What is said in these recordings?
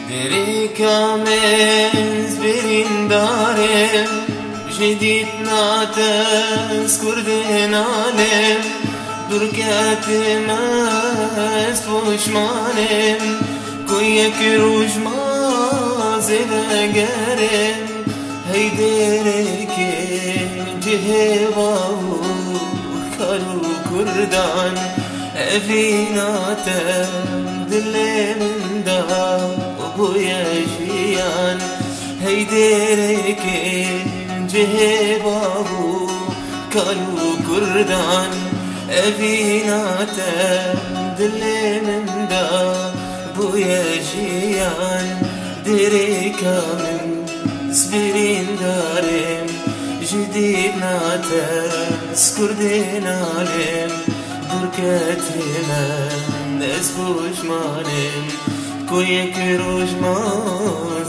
دريكا من زبرين دارم جديد ناتس كردين عالم دركات ماس بوشمانم كويك روج ما زبقرم هي دريكي جهباو كارو كردان افيناتم دلي من دا ويا جيان هي دريكي جهباو كارو كردان افيناتم دلي من دا ويا جيان دريكا من سبرين دارم جديد ناتس كردين عالم دركاتي من اسبوش مانم كويك روج ما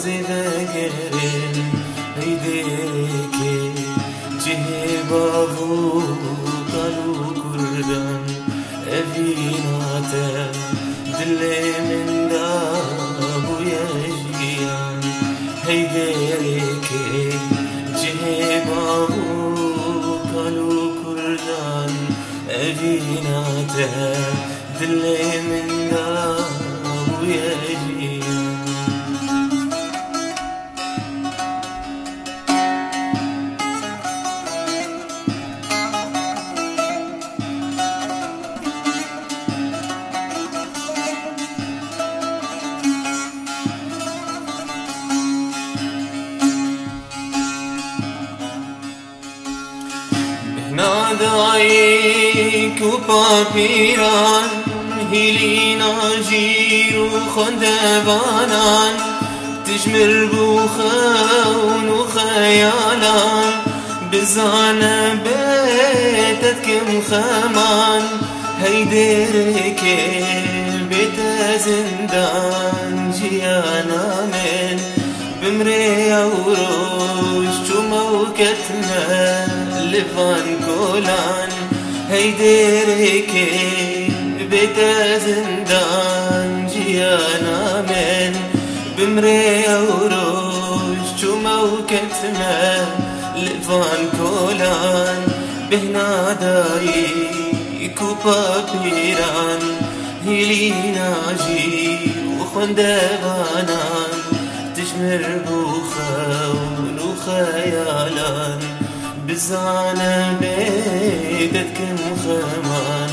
زيدا قرم هيديكي جهباو قالوا كردان افيناتا دلي من دابو يجيان هيديكي جهباو قالوا كردان افيناتا دلي من دابو يجيان نادايك وبابيران هيلينا جيرو خندبانان تجمر بوخون وخيالان بزانا بيتتكم خمان هيدركي بيت زندان جيانا من بمريا وروش وموكتنا لفان كولان هيدركي بيت زندان جيانا من بمريا وروش وموكتنا لفان كولان بهنا دايك وبابيران هيلينا جي وخندبانان تجمر بوخون وخيالان بزانا بيتتكم خمان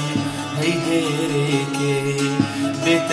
هيدركي بيت